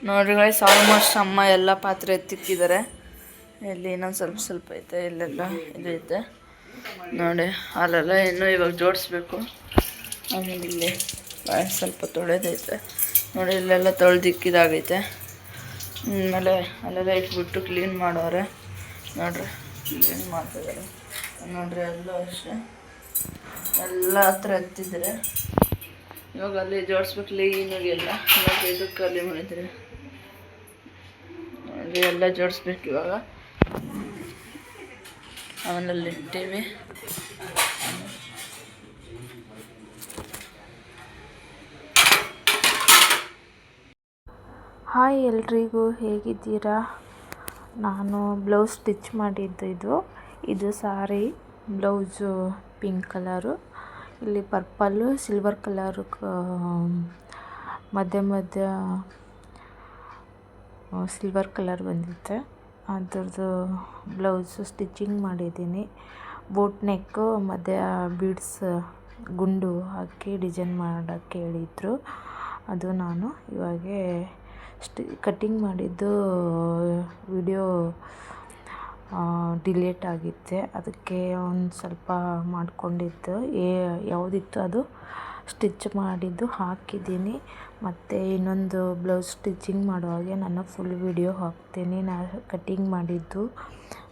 ನೋಡ್ರಿ guys almost ಅಮ್ಮ ಎಲ್ಲ ಪಾತ್ರೆ ಎತ್ತಿಕ್ಕಿದ್ದಾರೆ. ಇಲ್ಲಿ ಇನ್ನೊಂದು ಸ್ವಲ್ಪ ಐತೆ, ಇಲ್ಲೆಲ್ಲ ಇದೈತೆ ನೋಡಿ. ಅಲ್ಲೆಲ್ಲ ಇನ್ನೂ ಇವಾಗ ಜೋಡಿಸ್ಬೇಕು. ಆಮೇಲೆ ಇಲ್ಲಿ ಸ್ವಲ್ಪ ತೊಳೆದೈತೆ ನೋಡಿ, ಇಲ್ಲೆಲ್ಲ ತೊಳೆದಿಕ್ಕಿದಾಗೈತೆ. ಆಮೇಲೆ ಅಲ್ಲೆಲ್ಲ ಇಟ್ಬಿಟ್ಟು ಕ್ಲೀನ್ ಮಾಡೋರೆ ನೋಡ್ರಿ, ಕ್ಲೀನ್ ಮಾಡ್ತಿದ್ದಾರೆ ನೋಡ್ರಿ. ಎಲ್ಲ ಅಷ್ಟೇ ಎಲ್ಲ ಹತ್ರ ಎತ್ತಿದ್ರೆ ಇವಾಗ ಅಲ್ಲಿ ಜೋಡಿಸ್ಬೇಕು ಕ್ಲೀನಾಗಿ. ಎಲ್ಲ ನೋಡ್ರಿ ಇದು ಖಾಲಿ ಮಾಡಿದ್ರೆ ನೋಡ್ರಿ, ಎಲ್ಲ ಜೋಡಿಸ್ಬೇಕು ಇವಾಗ. ಅವನಲ್ಲಿ ಇಟ್ಟಿವಿ. ಹಾಯ್ ಎಲ್ರಿಗೂ, ಹೇಗಿದ್ದೀರಾ? ನಾನು ಬ್ಲೌಸ್ ಸ್ಟಿಚ್ ಮಾಡಿದ್ದು ಇದು ಸಾರಿ ಬ್ಲೌಸು ಪಿಂಕ್ ಕಲರು, ಇಲ್ಲಿ ಪರ್ಪಲ್ಲು ಸಿಲ್ವರ್ ಕಲರು ಮಧ್ಯ ಸಿಲ್ವರ್ ಕಲರ್ ಬಂದಿತ್ತೆ. ಅದ್ರದ್ದು ಬ್ಲೌಸು ಸ್ಟಿಚಿಂಗ್ ಮಾಡಿದ್ದೀನಿ. ಬೋಟ್ ನೆಕ್ಕು ಮಧ್ಯ ಬೀಡ್ಸ್ ಗುಂಡು ಹಾಕಿ ಡಿಸೈನ್ ಮಾಡೋಕ್ಕೆ ಹೇಳಿದ್ರು. ಅದು ನಾನು ಇವಾಗೆ ಕಟ್ಟಿಂಗ್ ಮಾಡಿದ್ದು ವಿಡಿಯೋ ಡಿಲೀಟ್ ಆಗಿತ್ತೆ. ಅದಕ್ಕೆ ಒಂದು ಸ್ವಲ್ಪ ಮಾಡಿಕೊಂಡಿದ್ದು ಯಾವುದಿತ್ತು ಅದು ಸ್ಟಿಚ್ ಮಾಡಿದ್ದು ಹಾಕಿದ್ದೀನಿ. ಮತ್ತು ಇನ್ನೊಂದು ಬ್ಲೌಸ್ ಸ್ಟಿಚಿಂಗ್ ಮಾಡುವಾಗೆ ನಾನು ಫುಲ್ ವಿಡಿಯೋ ಹಾಕ್ತೀನಿ. ನಾನು ಕಟ್ಟಿಂಗ್ ಮಾಡಿದ್ದು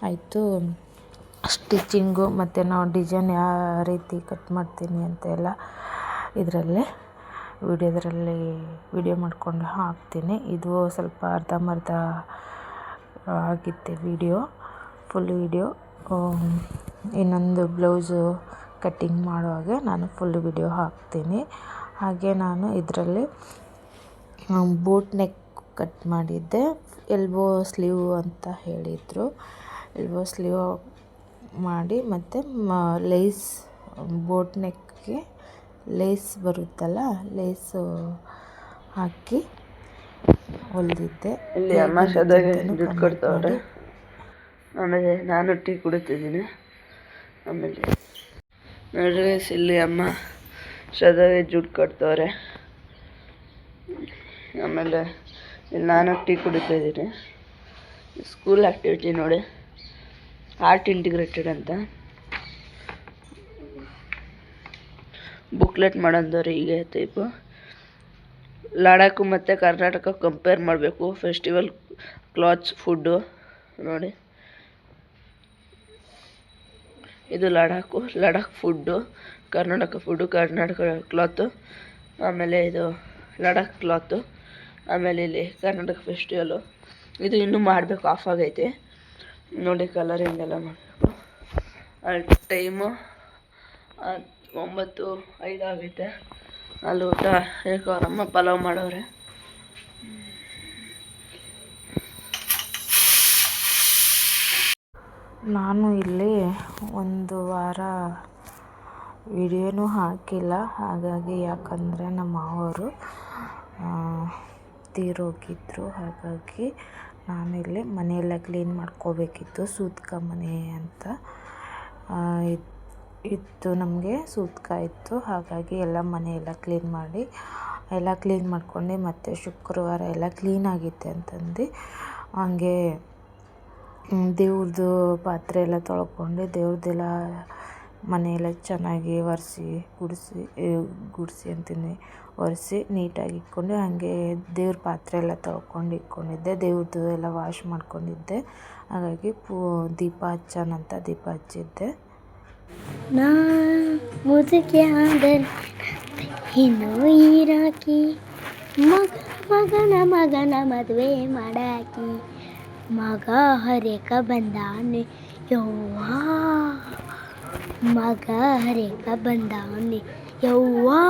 ಆಯಿತು, ಸ್ಟಿಚಿಂಗು ಮತ್ತು ನಾವು ಡಿಸೈನ್ ಯಾವ ರೀತಿ ಕಟ್ ಮಾಡ್ತೀನಿ ಅಂತ ಎಲ್ಲ ಇದರಲ್ಲಿ ವಿಡಿಯೋ ಮಾಡಿಕೊಂಡು ಹಾಕ್ತೀನಿ. ಇದು ಸ್ವಲ್ಪ ಅರ್ಧಂಬರ್ಧ ಆಗಿತ್ತೆ ವಿಡಿಯೋ, ಫುಲ್ ವಿಡಿಯೋ. ಇನ್ನೊಂದು ಬ್ಲೌಸು ಕಟ್ಟಿಂಗ್ ಮಾಡುವಾಗ ನಾನು ಫುಲ್ ವಿಡಿಯೋ ಹಾಕ್ತೀನಿ. ಹಾಗೆ ನಾನು ಇದರಲ್ಲಿ ಬೋಟ್ ನೆಕ್ ಕಟ್ ಮಾಡಿದ್ದೆ. ಎಲ್ಬೋ ಸ್ಲೀವ್ ಅಂತ ಹೇಳಿದರು. ಎಲ್ಬೋ ಸ್ಲೀವ್ ಮಾಡಿ ಮತ್ತು ಲೇಸ್, ಬೋಟ್ ನೆಕ್ಗೆ ಲೇಸ್ ಬರುತ್ತಲ್ಲ, ಲೇಸು ಹಾಕಿ ಹೊಲಿದಿದ್ದೆ. ಇಲ್ಲಿ ಅಮ್ಮ ಶ್ರದ್ಧಾಗೆ ದುಡ್ಡು ಕೊಡ್ತಾವ್ರೆ. ಆಮೇಲೆ ನಾನು ಟೀ ಕುಡಿತಿದ್ದೀನಿ. ಆಮೇಲೆ ನೋಡ್ರಿ ಇಲ್ಲಿ ಅಮ್ಮ ಶ್ರದ್ಧಾಗೆ ದುಡ್ಡು ಕೊಡ್ತಾವ್ರೆ. ಆಮೇಲೆ ಇಲ್ಲಿ ನಾನು ಟೀ ಕುಡಿತಾ ಇದ್ದೀನಿ. ಸ್ಕೂಲ್ ಆ್ಯಕ್ಟಿವಿಟಿ ನೋಡಿ, ಆರ್ಟ್ ಇಂಟಿಗ್ರೇಟೆಡ್ ಅಂತ ಬುಕ್ಲೆಟ್ ಮಾಡೋದವ್ರೆ. ಹೀಗೆ ಟೈಪು ಲಡಾಖ್ ಮತ್ತು ಕರ್ನಾಟಕ ಕಂಪೇರ್ ಮಾಡಬೇಕು. ಫೆಸ್ಟಿವಲ್ ಕ್ಲಾತ್ಸ್ ಫುಡ್ಡು ನೋಡಿ, ಇದು Ladakh food, Karnataka food, Karnataka cloth. ಆಮೇಲೆ ಇದು ಲಡಾಖ್ ಕ್ಲಾತು. ಆಮೇಲೆ ಇಲ್ಲಿ ಕರ್ನಾಟಕ ಫೆಸ್ಟಿವಲು. ಇದು ಇನ್ನೂ ಮಾಡಬೇಕು, ಆಫ್ ಆಗೈತೆ ನೋಡಿ. ಕಲರಿಂಗ್ ಎಲ್ಲ ಮಾಡಬೇಕು. ಟೈಮು 9:05 ಆಗೈತೆ. ಅಲ್ಲಿ ಊಟ ಯಾಕೆ ಅವರಮ್ಮ ಪಲಾವ್ ಮಾಡೋರೆ. ನಾನು ಇಲ್ಲಿ ಒಂದು ವಾರ ವಿಡಿಯೋನೂ ಹಾಕಿಲ್ಲ. ಹಾಗಾಗಿ ಯಾಕಂದರೆ ನಮ್ಮ ಮಾವರು ತೀರೋಗಿದ್ರು. ಹಾಗಾಗಿ ನಾನಿಲ್ಲಿ ಮನೆಯೆಲ್ಲ ಕ್ಲೀನ್ ಮಾಡ್ಕೋಬೇಕಿತ್ತು. ಸೂತ್ಕ ಮನೆ ಅಂತ ಇತ್ತು, ನಮಗೆ ಸೂತ್ಕ ಇತ್ತು. ಹಾಗಾಗಿ ಎಲ್ಲ ಮನೆಯೆಲ್ಲ ಕ್ಲೀನ್ ಮಾಡ್ಕೊಂಡು ಮತ್ತು ಶುಕ್ರವಾರ ಎಲ್ಲ ಕ್ಲೀನಾಗಿತ್ತೆ ಅಂತಂದು ಹಂಗೆ ದೇವ್ರದ್ದು ಪಾತ್ರೆ ಎಲ್ಲ ತೊಳ್ಕೊಂಡು ದೇವ್ರದ್ದೆಲ್ಲ ಮನೆಯೆಲ್ಲ ಚೆನ್ನಾಗಿ ಒರೆಸಿ ನೀಟಾಗಿ ಇಟ್ಕೊಂಡು, ಹಾಗೆ ದೇವ್ರ ಪಾತ್ರೆ ಎಲ್ಲ ತೊಳ್ಕೊಂಡು ಇಟ್ಕೊಂಡಿದ್ದೆ. ದೇವ್ರದ್ದು ಎಲ್ಲ ವಾಶ್ ಮಾಡ್ಕೊಂಡಿದ್ದೆ. ಹಾಗಾಗಿ ದೀಪ ಹಚ್ಚೋಣಂತ ದೀಪ ಹಚ್ಚಿದ್ದೆ. ಮುದುಕೆ ಇನ್ನು ಈರಾಕಿ ಮಗನ ಮದುವೆ ಮಾಡಾಕಿ, ಮಗ ಹರೇಕ ಬಂದಾನೆ ಯವ್ವಾ, ಮಗ ಹರೇಕ ಬಂದಾನೆ ಯವ್ವಾ.